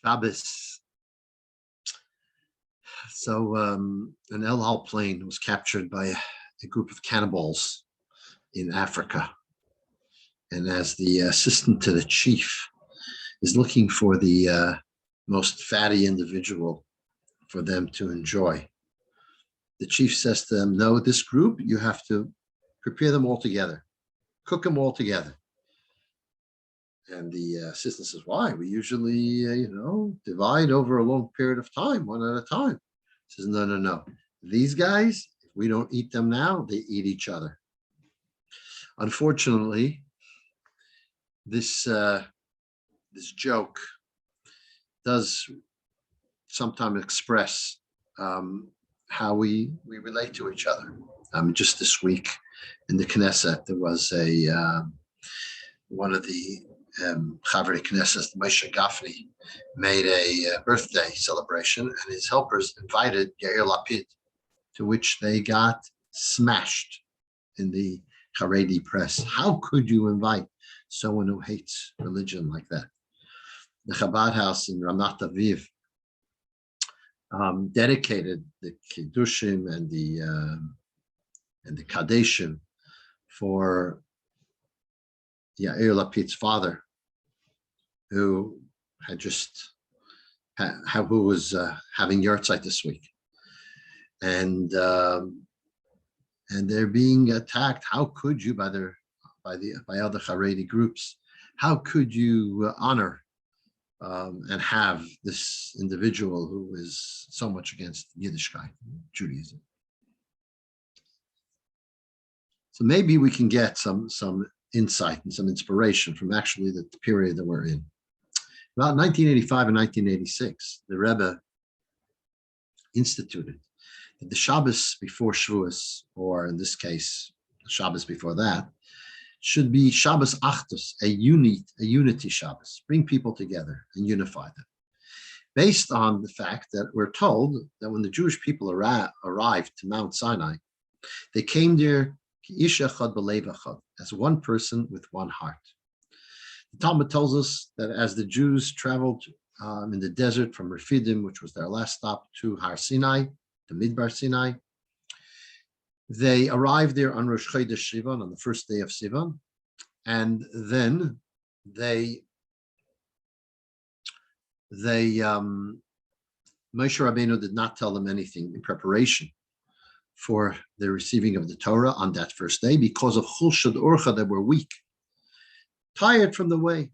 Shabbos. So an El Al plane was captured by a group of cannibals in Africa. And as the assistant to the chief is looking for the most fatty individual for them to enjoy, the chief says to them, no, this group, you have to prepare them all together, cook them all together. And the assistant says, why? We usually, divide over a long period of time, one at a time. He says, no. These guys, if we don't eat them now, they eat each other. Unfortunately, this joke does sometimes express how we relate to each other. Just this week in the Knesset, there was one of the Chavrei Knesset, Moshe Gafni, made a birthday celebration, and his helpers invited Yair Lapid, to which they got smashed in the Haredi press. How could you invite someone who hates religion like that? The Chabad house in Ramat Aviv dedicated the Kiddushim and the Kadeshim for Yair Lapid's father, who had just who was having yahrzeit this week, and they're being attacked. How could you, by other Haredi groups, how could you honor and have this individual who is so much against Yiddishkeit, Judaism? So maybe we can get some insight and some inspiration from actually the period that we're in. About 1985 and 1986, the Rebbe instituted that the Shabbos before Shavuos, or in this case, the Shabbos before that, should be Shabbos Achdus, a unity Shabbos, bring people together and unify them. Based on the fact that we're told that when the Jewish people arrived to Mount Sinai, they came there as one person with one heart. The Talmud tells us that as the Jews traveled in the desert from Refidim, which was their last stop, to Har Sinai, to Midbar Sinai, they arrived there on Rosh Chodesh Sivan, on the first day of Sivan, and then Moshe Rabbeinu did not tell them anything in preparation for the receiving of the Torah on that first day because of Chulshad Orcha, that were weak, tired from the way.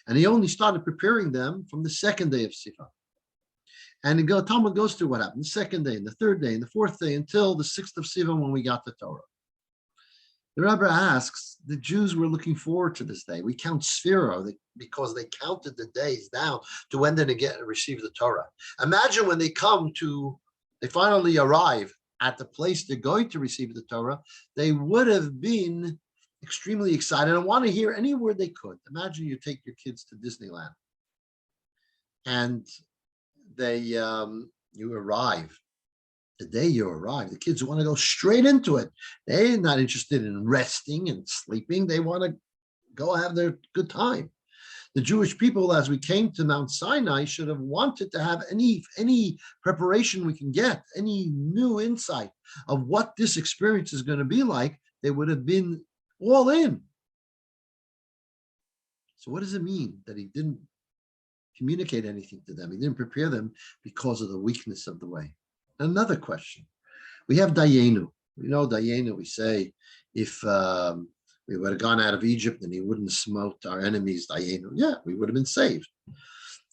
And he only started preparing them from the second day of Sivan. And the Talmud goes through what happened the second day, and the third day, and the fourth day, until the 6th of Sivan when we got the Torah. The Rabbi asks, the Jews were looking forward to this day. We count Schapiro because they counted the days down to when they receive the Torah. Imagine when they finally arrive at the place they're going to receive the Torah, they would have been extremely excited and want to hear any word they could. Imagine you take your kids to Disneyland and you arrive. The day you arrive, the kids want to go straight into it. They're not interested in resting and sleeping. They want to go have their good time. The Jewish people, as we came to Mount Sinai, should have wanted to have any preparation we can get, any new insight of what this experience is going to be like. They would have been all in. So what does it mean that he didn't communicate anything to them? He didn't prepare them because of the weakness of the way. Another question. We have Dayenu. We know Dayenu, we say, if we would have gone out of Egypt and he wouldn't smote our enemies, Dayenu, yeah, we would have been saved.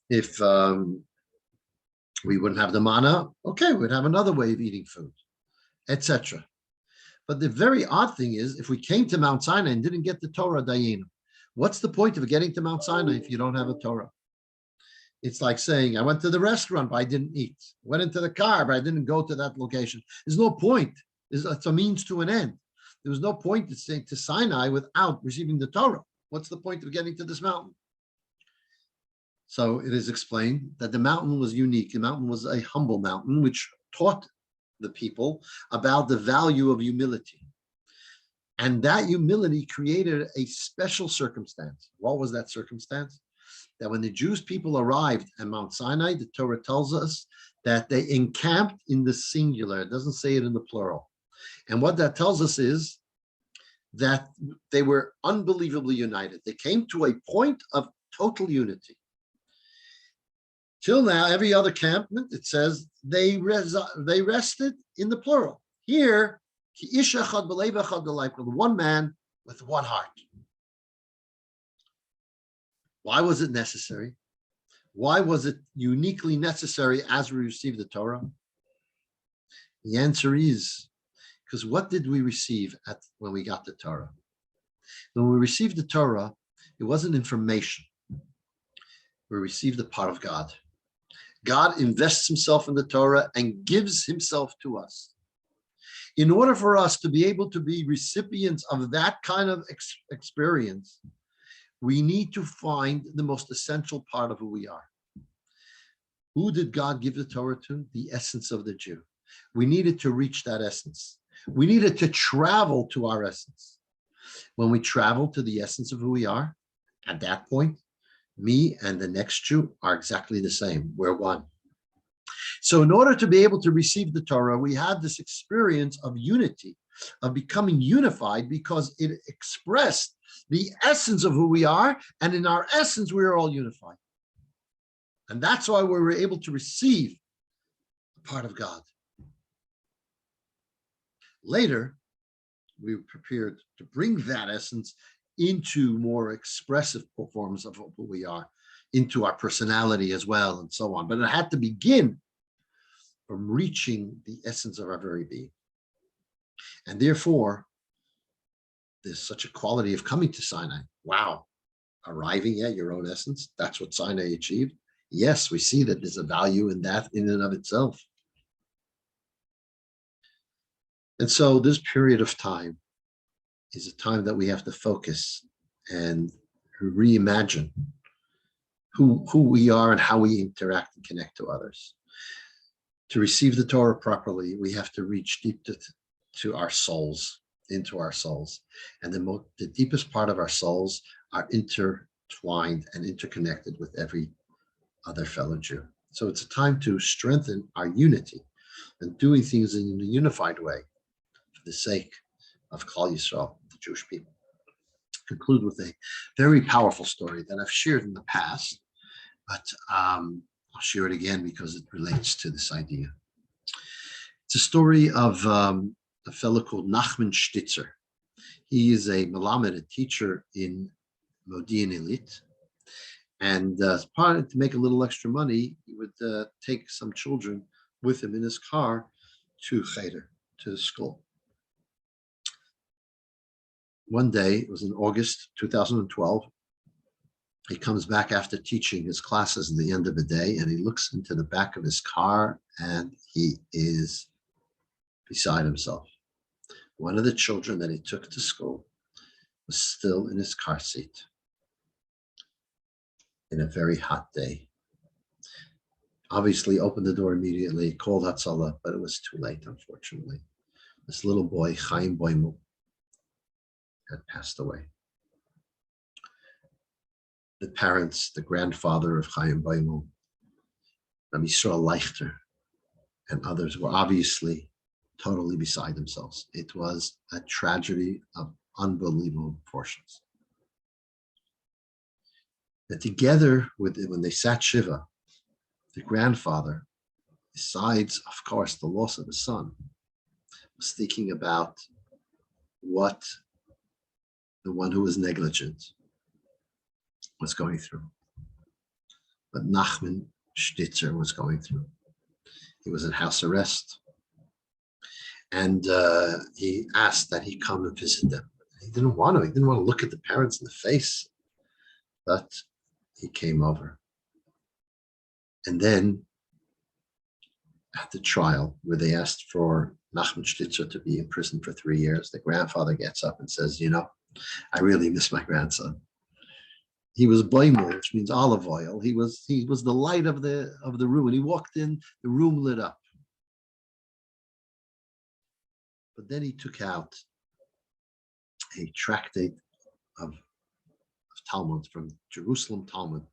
If we wouldn't have the manna, okay, we'd have another way of eating food, etc. But the very odd thing is, if we came to Mount Sinai and didn't get the Torah, Dayenu, what's the point of getting to Mount Sinai if you don't have a Torah? It's like saying, I went to the restaurant, but I didn't eat. Went into the car, but I didn't go to that location. There's no point. It's a means to an end. There was no point to say to Sinai without receiving the Torah. What's the point of getting to this mountain? So it is explained that the mountain was unique. The mountain was a humble mountain, which taught the people about the value of humility. And that humility created a special circumstance. What was that circumstance? that when the Jewish people arrived at Mount Sinai, the Torah tells us that they encamped in the singular. It doesn't say it in the plural. And what that tells us is that they were unbelievably united. They came to a point of total unity. Till now, every other campment, it says they rested in the plural. Here, one man with one heart. Why was it necessary? Why was it uniquely necessary as we received the Torah? The answer is because what did we receive when we got the Torah? When we received the Torah, it wasn't information. We received the part of God. God invests himself in the Torah and gives himself to us. In order for us to be able to be recipients of that kind of experience, we need to find the most essential part of who we are. Who did God give the Torah to? The essence of the Jew. We needed to reach that essence. We needed to travel to our essence. When we travel to the essence of who we are, at that point, me and the next Jew are exactly the same. We're one. So in order to be able to receive the Torah, we had this experience of unity, of becoming unified, because it expressed the essence of who we are, and in our essence, we are all unified. And that's why we were able to receive the part of God. Later, we were prepared to bring that essence into more expressive forms of who we are, into our personality as well, and so on. But it had to begin from reaching the essence of our very being. And therefore, there's such a quality of coming to Sinai. Wow, arriving at your own essence. That's what Sinai achieved. Yes, we see that there's a value in that in and of itself. And so this period of time is a time that we have to focus and reimagine who we are and how we interact and connect to others. To receive the Torah properly, we have to reach deep to our souls, into our souls. And the deepest part of our souls are intertwined and interconnected with every other fellow Jew. So it's a time to strengthen our unity and doing things in a unified way for the sake of Klal Yisrael, the Jewish people. Conclude with a very powerful story that I've shared in the past, but I'll share it again because it relates to this idea. It's a story of a fellow called Nachman Stitzer. He is a Melamed, a teacher in Modi'in Illit. And as part to make a little extra money, he would take some children with him in his car to Cheder, to the school. One day, it was in August 2012, he comes back after teaching his classes at the end of the day, and he looks into the back of his car, and he is beside himself. One of the children that he took to school was still in his car seat in a very hot day. Obviously opened the door immediately, called Hatzalah, but it was too late, unfortunately. This little boy, Chaim Boimel, had passed away. The parents, the grandfather of Chaim Boimel, Rabbi Yisrael Leichter, and others were obviously totally beside themselves. It was a tragedy of unbelievable proportions. And together with it, when they sat Shiva, the grandfather, besides, of course, the loss of his son, was thinking about what the one who was negligent was going through. But Nachman Stitzer was going through. He was in house arrest. And he asked that he come and visit them. He didn't want to. He didn't want to look at the parents in the face. But he came over. And then at the trial, where they asked for Nachman Stitzer to be in prison for 3 years, the grandfather gets up and says, you know, I really miss my grandson. He was boimel, which means olive oil. He was the light of the room. When he walked in, the room lit up. But then he took out a tractate of Talmud from Jerusalem Talmud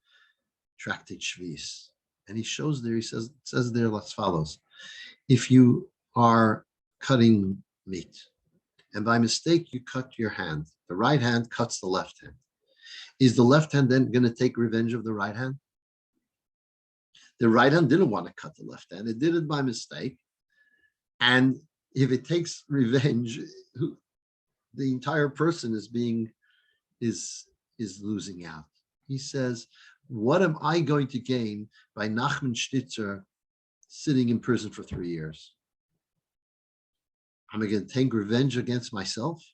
Tractate Shvis. And he shows there, says there as follows. If you are cutting meat, and by mistake you cut your hand, the right hand cuts the left hand. Is the left hand then going to take revenge of the right hand? The right hand didn't want to cut the left hand. It did it by mistake. And if it takes revenge, the entire person is losing out. He says, what am I going to gain by Nachman Shtitzer sitting in prison for 3 years? Am I going to take revenge against myself?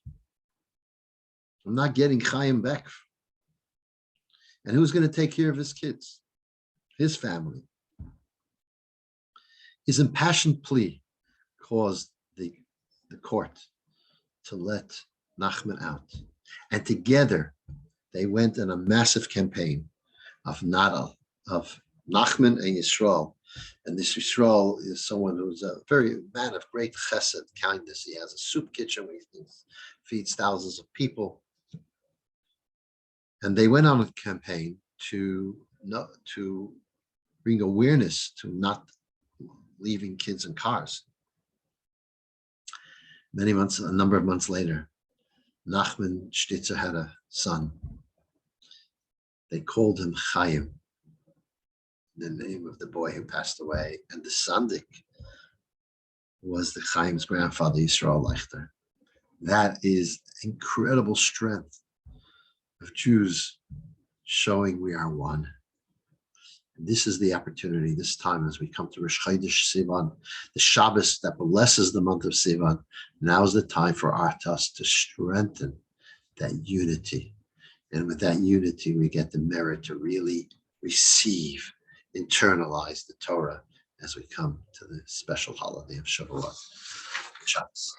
I'm not getting Chaim back. And who's going to take care of his kids, his family? His impassioned plea caused the court to let Nachman out. And together, they went on a massive campaign of Nachman and Yisrael. And this Yisrael is someone who's a man of great chesed, kindness. He has a soup kitchen where he feeds thousands of people. And they went on a campaign to bring awareness to not leaving kids in cars. A number of months later, Nachman Shtitzer had a son. They called him Chaim, the name of the boy who passed away. And the Sandik was the Chaim's grandfather, Yisrael Leichter. That is incredible strength of Jews showing we are one. And this is the opportunity this time as we come to Rosh Chodesh Sivan, the Shabbos that blesses the month of Sivan. Now is the time for us to strengthen that unity. And with that unity, we get the merit to really receive, internalize the Torah as we come to the special holiday of Shavuot, Shabbos.